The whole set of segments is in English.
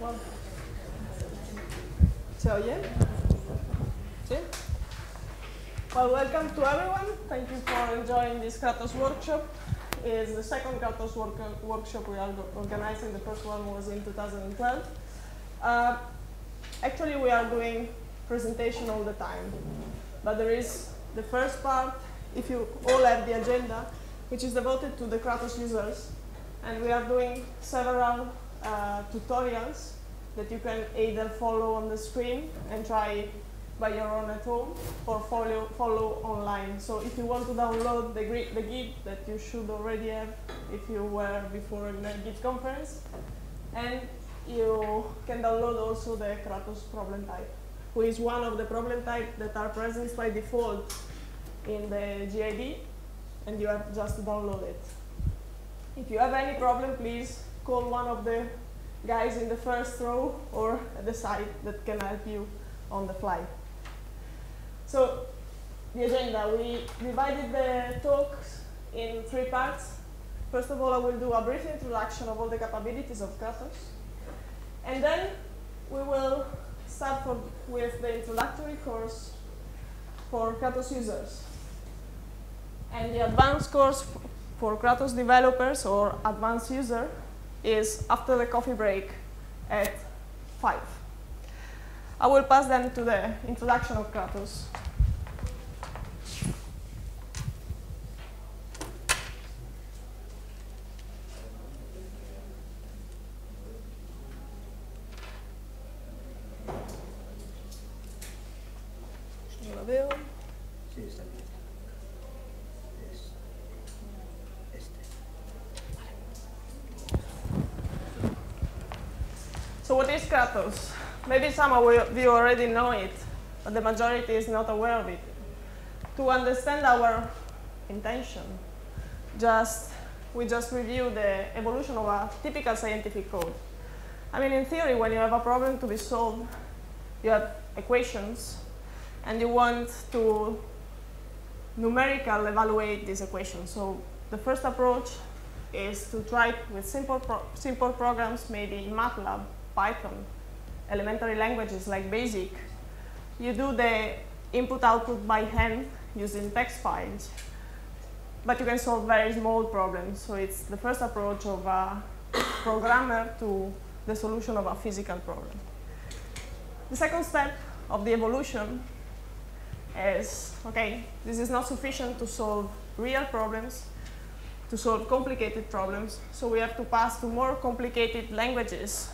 Well, ¿se oye? ¿Sí? Well, welcome to everyone. Thank you for enjoying this Kratos workshop. It's the second Kratos workshop we are organizing. The first one was in 2012. Actually, we are doing presentation all the time. But there is the first part, if you all have the agenda, which is devoted to the Kratos users. And we are doing several tutorials that you can either follow on the screen and try by your own at home, or follow online. So if you want to download the Git that you should already have if you were before in the Git conference, and you can download also the Kratos problem type, which is one of the problem types that are present by default in the GID, and you have just to download it. If you have any problem, please call one of the guys in the first row or at the side that can help you on the fly. So the agenda, we divided the talks in 3 parts. First of all, I will do a brief introduction of all the capabilities of Kratos. And then we will start with the introductory course for Kratos users. And the advanced course for Kratos developers or advanced user is after the coffee break at 5. I will pass then to the introduction of Kratos. No la veo. Sí, está bien. Es este. So what is Kratos? Maybe some of you already know it, but the majority is not aware of it. To understand our intention, we just review the evolution of a typical scientific code. I mean, in theory, when you have a problem to be solved, you have equations, and you want to numerical evaluate these equations. So the first approach is to try with simple programs, maybe MATLAB, Python, elementary languages like BASIC. You do the input-output by hand using text files, but you can solve very small problems. So it's the first approach of a programmer to the solution of a physical problem. The second step of the evolution is, okay, this is not sufficient to solve real problems, to solve complicated problems, so we have to pass to more complicated languages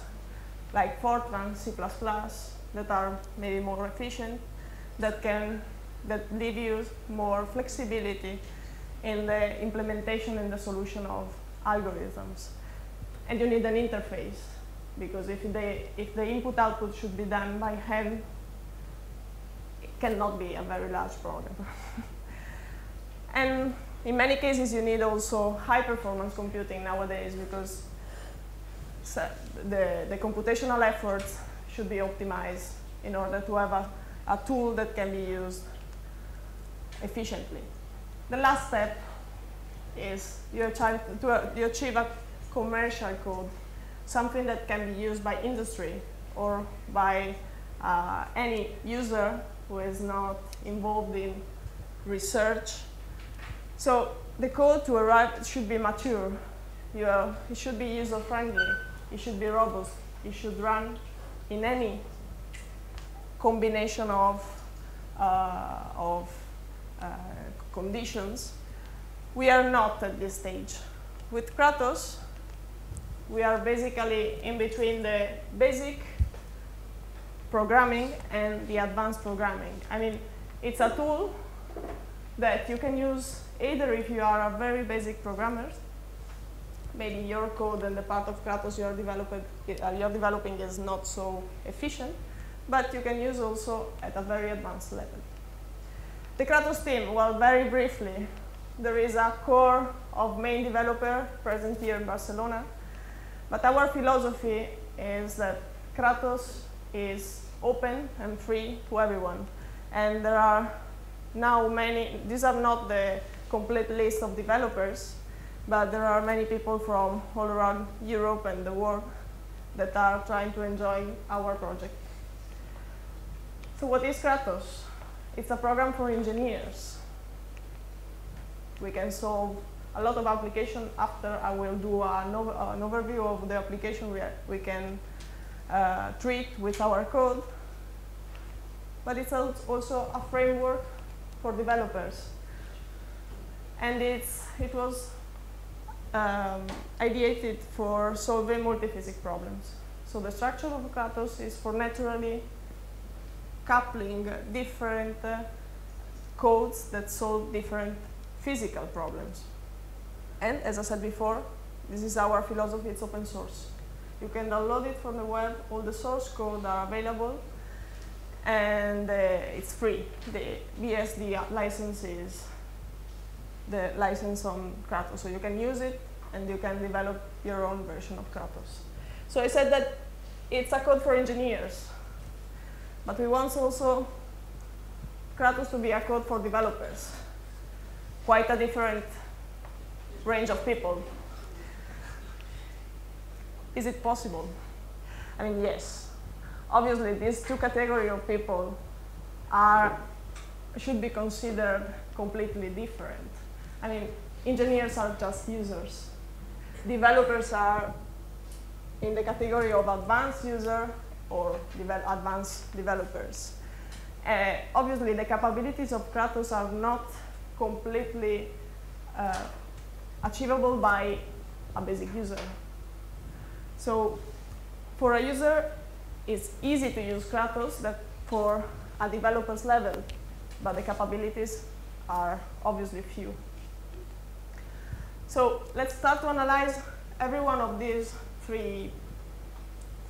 like Fortran, C++, that are maybe more efficient, that leave you more flexibility in the implementation and the solution of algorithms. And you need an interface, because if the input-output should be done by hand, it cannot be a very large problem. And in many cases, you need also high-performance computing nowadays, because the computational efforts should be optimized in order to have a tool that can be used efficiently. The last step is you achieve a commercial code, something that can be used by industry or by any user who is not involved in research. So the code to arrive should be mature. It should be user-friendly. It should be robust. It should run in any combination of conditions. We are not at this stage. With Kratos, we are basically in between the basic programming and the advanced programming. I mean, it's a tool that you can use either if you are a very basic programmer, maybe your code and the part of Kratos you're developing is not so efficient, but you can use also at a very advanced level. The Kratos team, well, very briefly, there is a core of main developer present here in Barcelona, but our philosophy is that Kratos is open and free to everyone. And there are now many, these are not the complete list of developers, but there are many people from all around Europe and the world that are trying to enjoy our project. So what is Kratos? It's a program for engineers. We can solve a lot of applications. After I will do an overview of the application we can treat with our code. But it's also a framework for developers. And it was ideated for solving multi-physics problems. So the structure of Kratos is for naturally coupling different codes that solve different physical problems. And as I said before, this is our philosophy, it's open source. You can download it from the web, all the source code are available, and it's free. The BSD license is the license on Kratos, so you can use it and you can develop your own version of Kratos. So I said that it's a code for engineers, but we want also Kratos to be a code for developers. Quite a different range of people. Is it possible? I mean, yes. Obviously, these two categories of people should be considered completely different. I mean, engineers are just users. Developers are in the category of advanced user or advanced developers. Obviously, the capabilities of Kratos are not completely achievable by a basic user. So for a user, it's easy to use Kratos that for a developer's level, but the capabilities are obviously few. So let's start to analyze every one of these three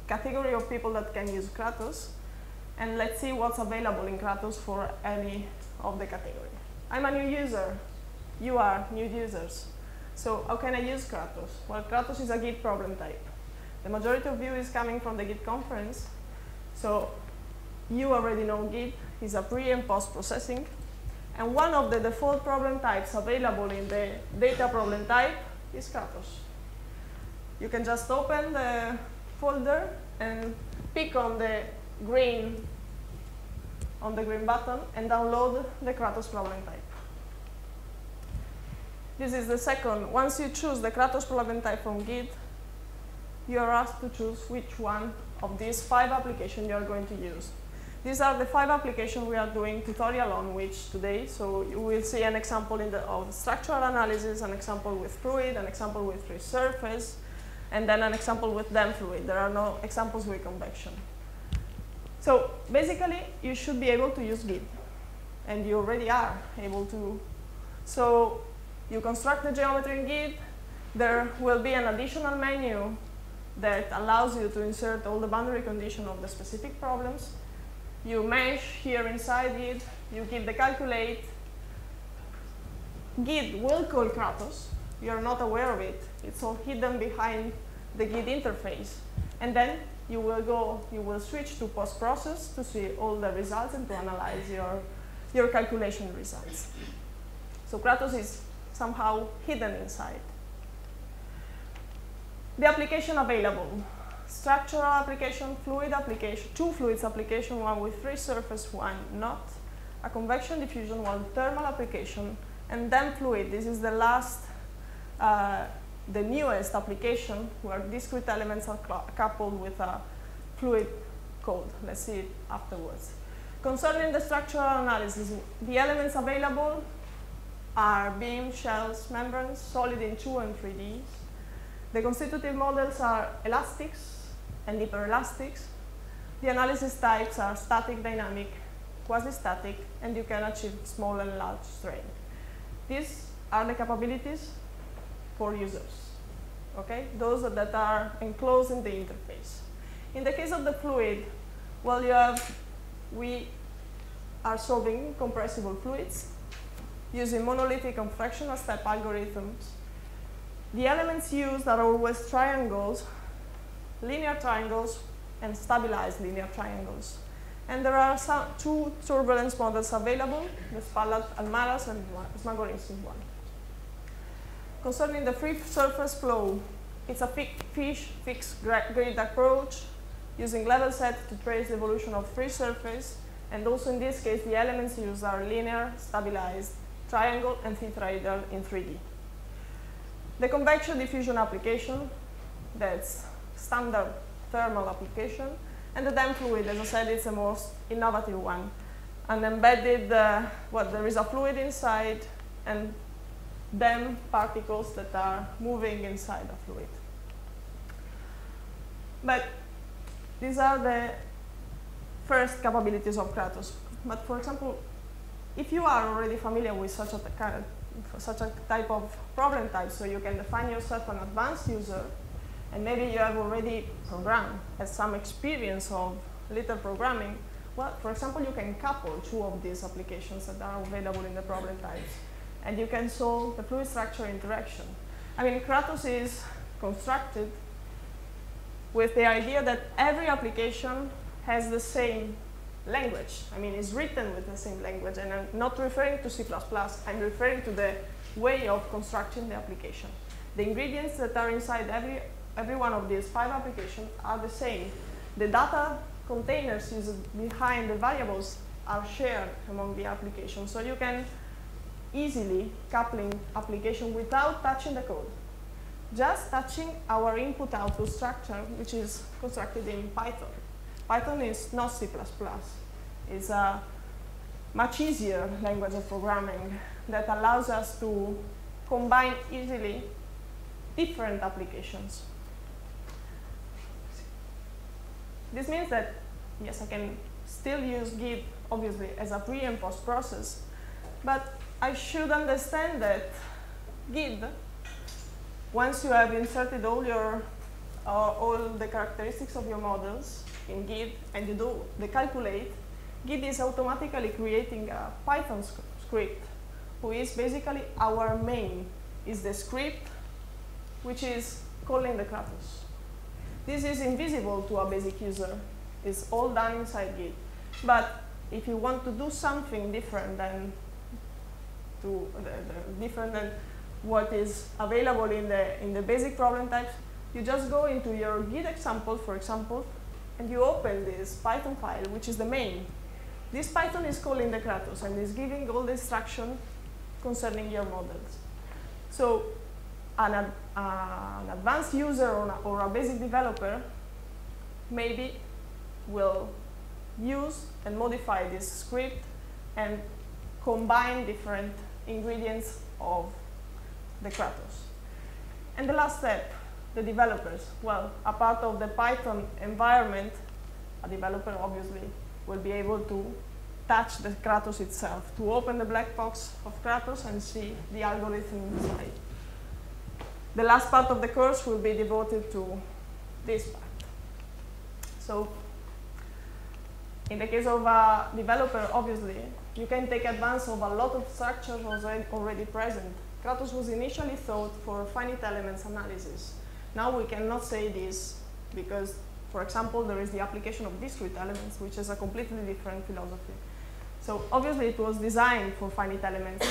categories of people that can use Kratos, and let's see what's available in Kratos for any of the categories. I'm a new user. You are new users. So how can I use Kratos? Well, Kratos is a Git problem type. The majority of you is coming from the Git conference. So you already know Git is a pre and post processing. And one of the default problem types available in the data problem type is Kratos. You can just open the folder and pick on the green button and download the Kratos problem type. This is the second. Once you choose the Kratos problem type from Git, you are asked to choose which one of these 5 applications you are going to use. These are the 5 applications we are doing tutorial on which today. So you will see an example of structural analysis, an example with fluid, an example with free surface, and then an example with damp fluid. There are no examples with convection. So basically, you should be able to use Git, and you already are able to. So you construct the geometry in Git. There will be an additional menu that allows you to insert all the boundary conditions of the specific problems. You mesh here inside Git. You give the calculate. Git will call Kratos. You are not aware of it. It's all hidden behind the Git interface. And then you will switch to post-process to see all the results and to analyze your calculation results. So Kratos is somehow hidden inside. The application available. Structural application, fluid application, 2 fluids application, one with free surface, one not. A convection diffusion, one thermal application, and then fluid. This is the last, the newest application where discrete elements are coupled with a fluid code. Let's see it afterwards. Concerning the structural analysis, the elements available are beams, shells, membranes, solid in 2 and 3Ds. The constitutive models are elastics and hyperelastics. The analysis types are static, dynamic, quasi-static, and you can achieve small and large strain. These are the capabilities for users, okay? Those that are enclosed in the interface. In the case of the fluid, well, we are solving compressible fluids using monolithic and fractional step algorithms. The elements used are always triangles, linear triangles, and stabilized linear triangles. And there are 2 turbulence models available, the Spalart-Almaraz and Smagorinsky one. Concerning the free surface flow, it's a fixed grid approach using level set to trace the evolution of free surface. And also in this case, the elements used are linear, stabilized, triangle, and tetrahedral in 3D. The convection diffusion application, that's standard thermal application. And the DEM fluid, as I said, it's the most innovative one. An embedded, there is a fluid inside and DEM particles that are moving inside the fluid. But these are the first capabilities of Kratos. But for example, if you are already familiar with such a type of problem type, so you can define yourself an advanced user, and maybe you have already programmed, has some experience of little programming, well, for example, you can couple two of these applications that are available in the problem types, and you can solve the fluid structure interaction. I mean, Kratos is constructed with the idea that every application has the same language. I mean, it's written with the same language, and I'm not referring to C++, I'm referring to the way of constructing the application. The ingredients that are inside every one of these 5 applications are the same. The data containers used behind the variables are shared among the applications, so you can easily coupling application without touching the code. Just touching our input-output structure, which is constructed in Python. Python is not C++. It's a much easier language of programming that allows us to combine easily different applications. This means that, yes, I can still use Git, obviously, as a pre and post process, but I should understand that Git, once you have inserted all the characteristics of your models in Git and you do the calculate, Git is automatically creating a Python script, who is basically our main, is the script which is calling the Kratos. This is invisible to a basic user. It's all done inside Git. But if you want to do something different than what is available in the basic problem types, you just go into your Git example, for example, and you open this Python file, which is the main. This Python is calling the Kratos and is giving all the instruction concerning your models. So an advanced user or a basic developer maybe will use and modify this script and combine different ingredients of the Kratos. And the last step, the developers. Well, a part of the Python environment, a developer obviously will be able to touch the Kratos itself, to open the black box of Kratos and see the algorithm inside. The last part of the course will be devoted to this part. So in the case of a developer, obviously, you can take advantage of a lot of structures already present. Kratos was initially thought for finite elements analysis. Now we cannot say this because, for example, there is the application of discrete elements, which is a completely different philosophy. So obviously it was designed for finite elements,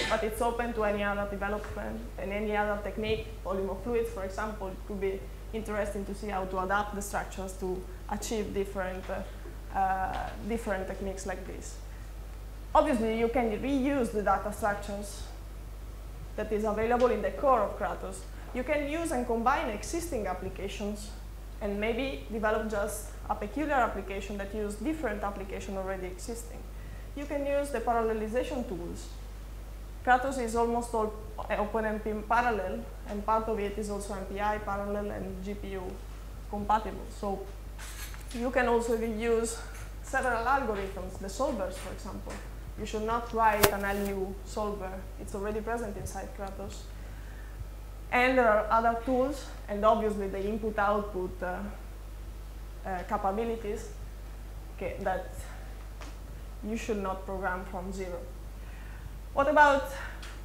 but it's open to any other development and any other technique. Polymer fluids, for example, it could be interesting to see how to adapt the structures to achieve different techniques like this. Obviously, you can reuse the data structures that is available in the core of Kratos. You can use and combine existing applications and maybe develop just a peculiar application that uses different applications already existing. You can use the parallelization tools. Kratos is almost all OpenMP parallel, and part of it is also MPI parallel and GPU compatible. So you can also use several algorithms, the solvers, for example. You should not write an LU solver. It's already present inside Kratos. And there are other tools, and obviously the input-output capabilities that you should not program from zero. What about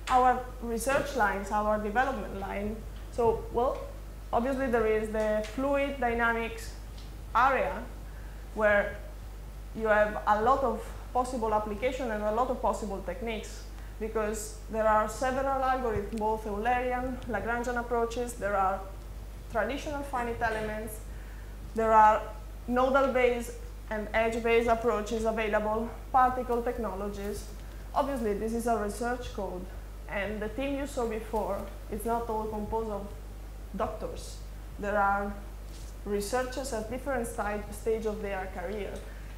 our research lines, our development line? So, well, obviously there is the fluid dynamics area where you have a lot of possible applications and a lot of possible techniques, because there are several algorithms, both Eulerian, Lagrangian approaches. There are traditional finite elements. There are nodal-based and edge-based approaches available, particle technologies. Obviously, this is a research code, and the team you saw before is not all composed of doctors. There are researchers at different stage of their career,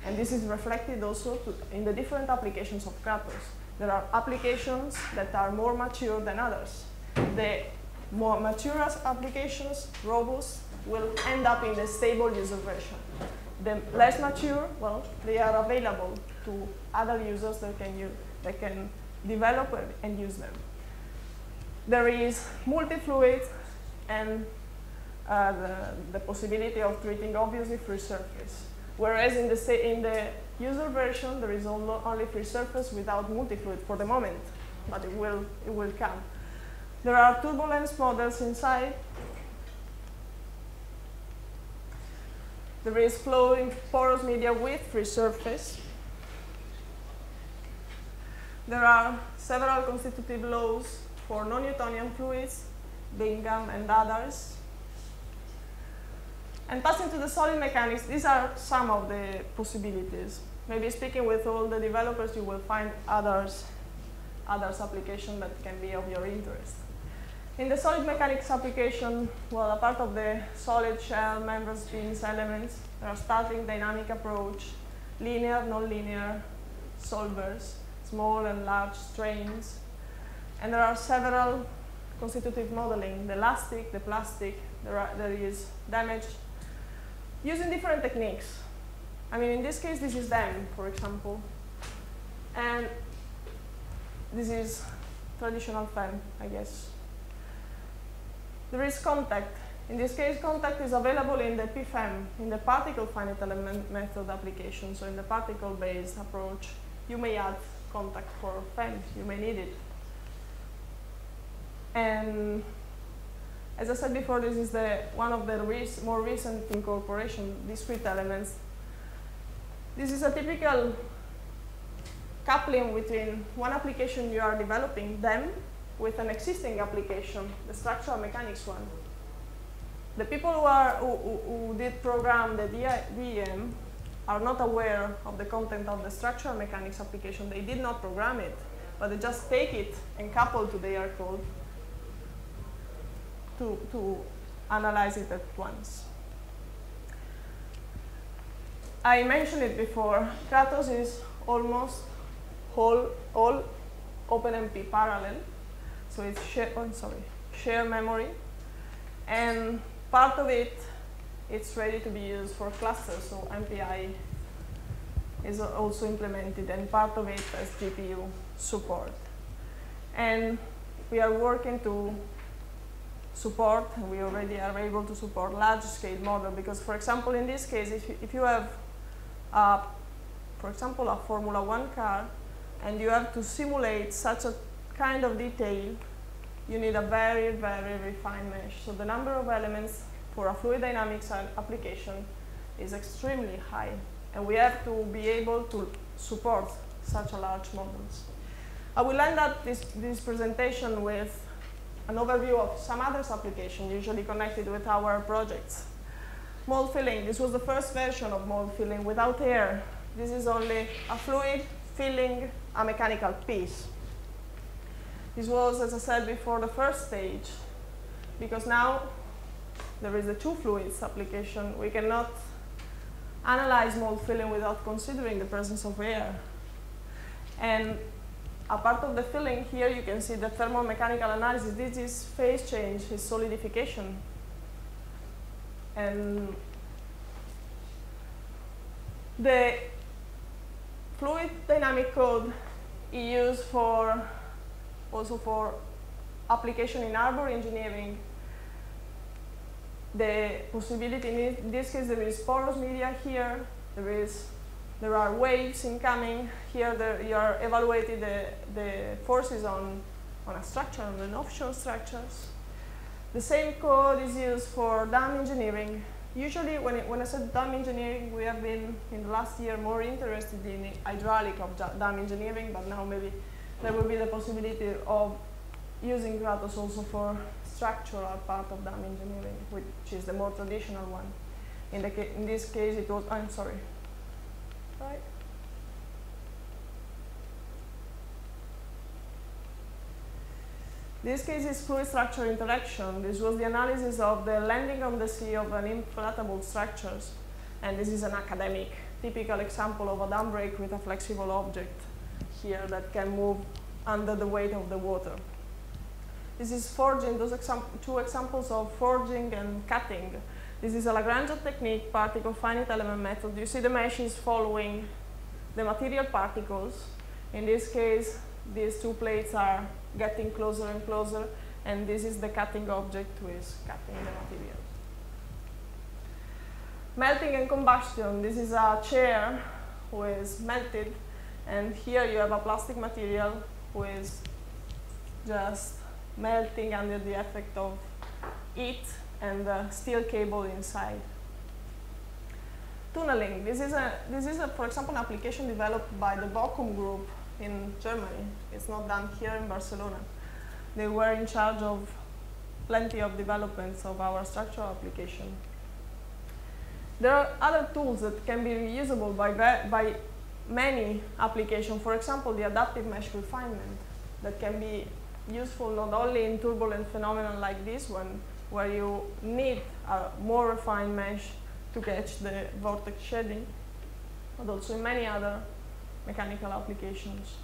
and this is reflected also in the different applications of Kratos. There are applications that are more mature than others. The more mature applications, robust, will end up in the stable user version. The less mature, well, they are available to other users that can develop and use them. There is multi-fluid and the possibility of treating obviously free surface. Whereas in the user version, there is only free surface without multi-fluid for the moment, but it will come. There are turbulence models inside. There is flowing porous media with free surface. There are several constitutive laws for non-Newtonian fluids, Bingham and others. And passing to the solid mechanics, these are some of the possibilities. Maybe speaking with all the developers, you will find others applications that can be of your interest. In the solid mechanics application, well, a part of the solid shell, members, beams, elements, there are static, dynamic approach, linear, non-linear solvers, small and large strains. And there are several constitutive modeling, the elastic, the plastic, there is damage, using different techniques. I mean, in this case, this is DEM, for example. And this is traditional FEM, I guess. There is contact. In this case, contact is available in the PFEM, in the particle finite element method application. So in the particle-based approach, you may add contact for FEM. You may need it. And as I said before, this is one of the more recent incorporation, discrete elements. This is a typical coupling between one application you are developing, DEM, with an existing application, the structural mechanics one. The people who did program the DEM are not aware of the content of the structural mechanics application. They did not program it, but they just take it and couple to their code to analyze it at once. I mentioned it before, Kratos is almost all OpenMP parallel. So it's shared memory. And part of it, it's ready to be used for clusters. So MPI is also implemented, and part of it has GPU support. And we are working to support, and we already are able to support large-scale model, because, for example, in this case, if you have, for example, a Formula 1 car, and you have to simulate such a kind of detail, you need a very, very refined mesh. So the number of elements for a fluid dynamics application is extremely high, and we have to be able to support such a large models. I will end up this presentation with an overview of some other applications usually connected with our projects. Mold filling. This was the first version of mold filling without air. This is only a fluid filling a mechanical piece. This was, as I said before, the first stage, because now there is a two fluids application. We cannot analyze mold filling without considering the presence of air. And a part of the filling here, you can see the thermomechanical analysis. This is phase change, is solidification. And the fluid dynamic code is used also for application in harbor engineering. The possibility, in this case, there is porous media here. There are waves incoming. Here you are evaluating the forces on a structure, on the offshore structures. The same code is used for dam engineering. Usually, when I said dam engineering, we have been, in the last year, more interested in hydraulic of dam engineering, but now maybe there will be the possibility of using Kratos also for structural part of dam engineering, which is the more traditional one. In this case, it was, I'm sorry, right? This case is fluid structure interaction. This was the analysis of the landing on the sea of an inflatable structures. And this is an academic, typical example of a dam break with a flexible object here that can move under the weight of the water. This is forging, those two examples of forging and cutting. This is a Lagrange technique, particle finite element method. You see the mesh is following the material particles. In this case, these two plates are getting closer and closer, and this is the cutting object who is cutting the material. Melting and combustion. This is a chair who is melted, and here you have a plastic material who is just melting under the effect of heat and the steel cable inside. Tunneling. This is for example, an application developed by the Bochum group in Germany. It's not done here in Barcelona. They were in charge of plenty of developments of our structural application. There are other tools that can be reusable by many applications. For example, the adaptive mesh refinement that can be useful not only in turbulent phenomena like this one, where you need a more refined mesh to catch the vortex shedding, but also in many other mechanical applications.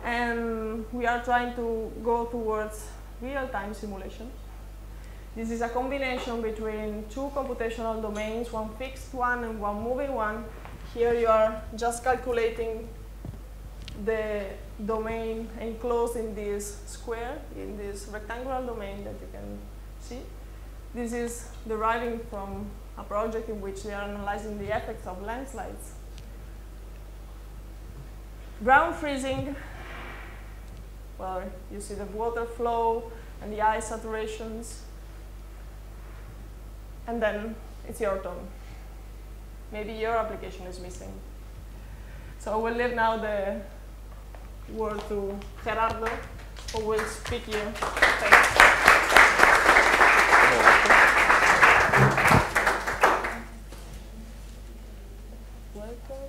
And we are trying to go towards real-time simulations. This is a combination between two computational domains, one fixed one and one moving one. Here you are just calculating the domain enclosed in this square, in this rectangular domain that you can see. This is deriving from a project in which they are analyzing the effects of landslides. Ground freezing, well, you see the water flow and the ice saturations. And then it's your turn. Maybe your application is missing. So we'll leave now the word to Gerardo, who will speak here. Thanks. Welcome.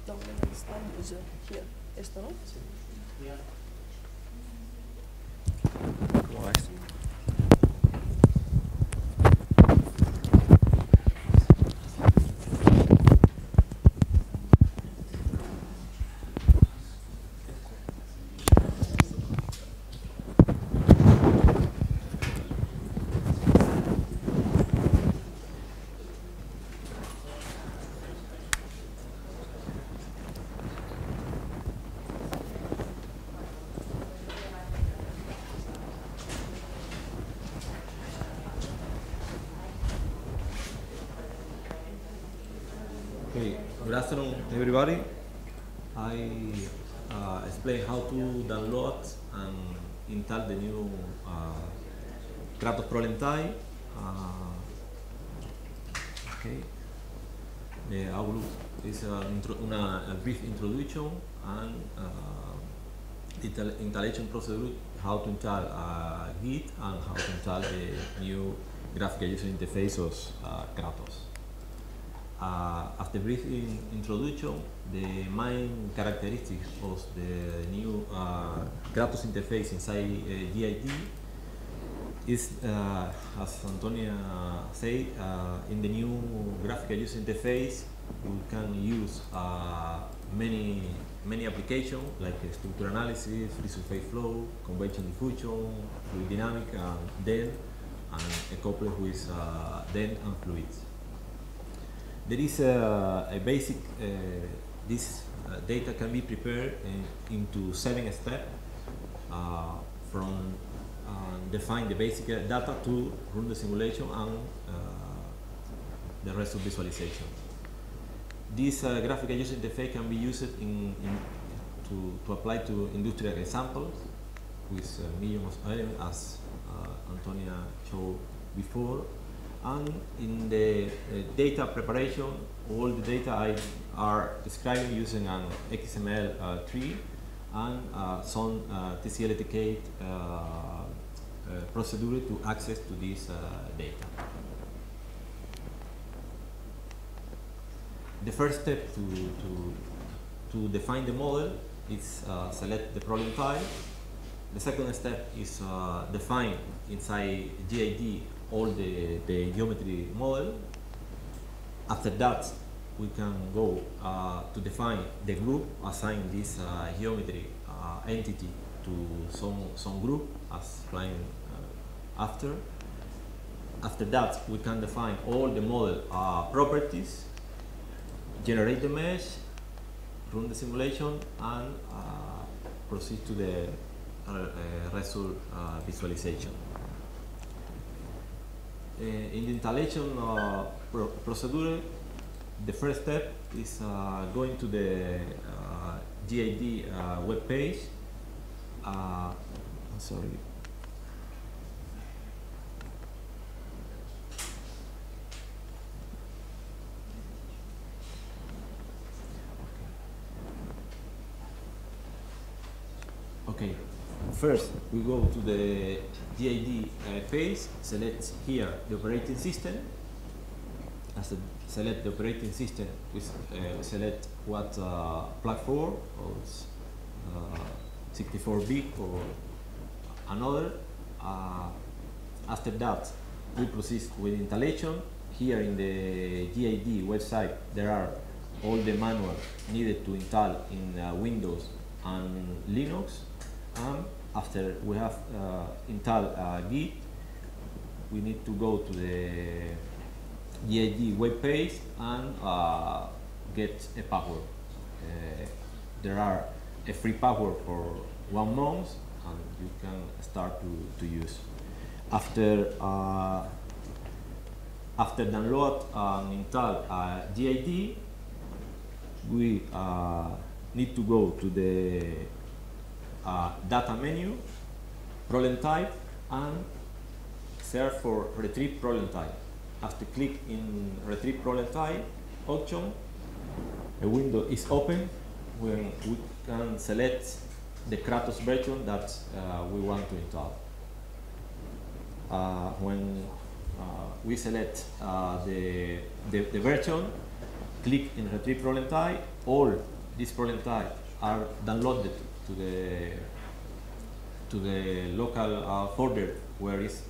¿Dónde estamos? Here. ¿Esto no? Yeah. ¿Cómo va esto? Okay, good afternoon, everybody. I explain how to download and install the new Kratos ProLentai. Okay, I will is a brief introduction and installation procedure, how to install Git and how to install the new graphical user interface of Kratos. After brief introduction, the main characteristics of the new Kratos interface inside GIT is, as Antonia said, in the new graphical user interface, we can use many applications like structure analysis, free surface flow, convection diffusion, fluid dynamic, and DEN, and coupled with DEN and fluids. There is a basic, this data can be prepared into 7 steps from define the basic data to run the simulation and the rest of visualization. This graphical user interface can be used to apply to industrial examples with millions of elements, as Antonia showed before. And in the data preparation, all the data are described using an XML tree and some TCL etiquette procedure to access to this data. The first step to define the model is select the problem type. The second step is define inside GID all the geometry model. After that, we can go to define the group, assign this geometry entity to some group as explained after. After that, we can define all the model properties, generate the mesh, run the simulation, and proceed to the result visualization. In the installation procedure, the first step is going to the GID web page. I'm sorry. Okay, first we go to the GID page, select here the operating system. As select the operating system, we select what platform, or 64-bit or another. After that, we proceed with installation. Here in the GID website, there are all the manuals needed to install in Windows and Linux. After we have installed Git, we need to go to the GID web page and get a password. There are a free password for 1 month, and you can start to use. After download and install GID, we need to go to the data menu, problem type, and search for retrieve problem type. After click in retrieve problem type option, a window is open when we can select the Kratos version that we want to install. When we select the version, click in retrieve problem type, all these problem types are downloaded to the local folder where is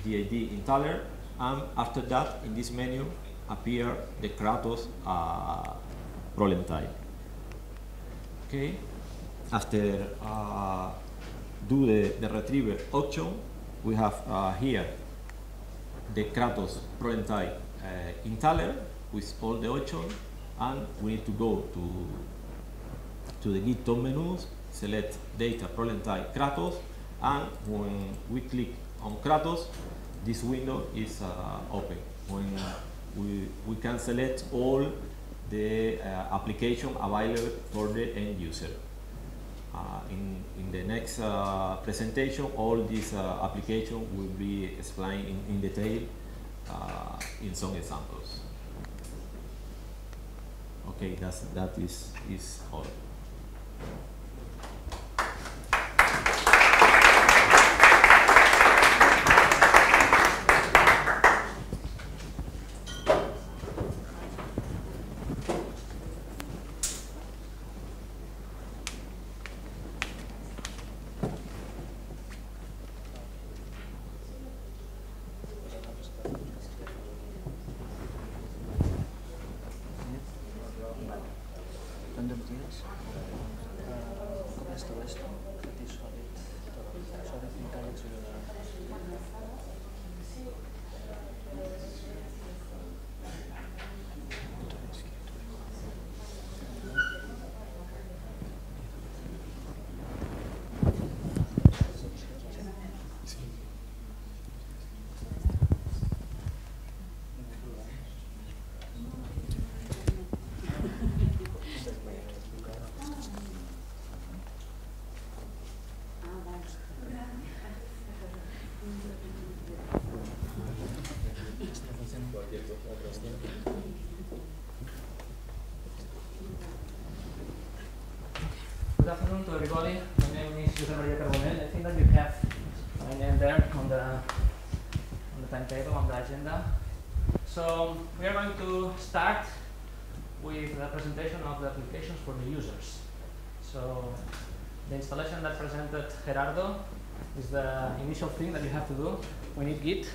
GID installer, and after that, in this menu appear the Kratos problem type. Okay, after do the retriever option, we have here the Kratos problem type installer with all the options, and we need to go to the Git top menus, select data problem type Kratos, and when we click on Kratos, this window is open. When we can select all the application available for the end user. In the next presentation, all these applications will be explained in detail in some examples. Okay, that is all. ¿Dónde lo tienes? ¿Copias todo esto? Creative Solid, todo. Solid Mechanics Good afternoon to everybody. My name is José María Carbonell. I think that you have my name there on the timetable, on the agenda. So we are going to start with the presentation of the applications for the users. So the installation that presented Gerardo is the initial thing that you have to do. We need Git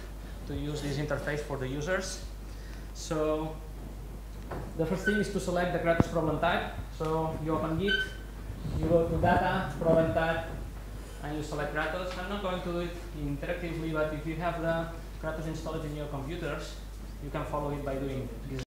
to use this interface for the users. So the first thing is to select the Kratos problem type. So you open Git, you go to data, problem type, and you select Kratos. I'm not going to do it interactively, but if you have the Kratos installed in your computers, you can follow it by doing this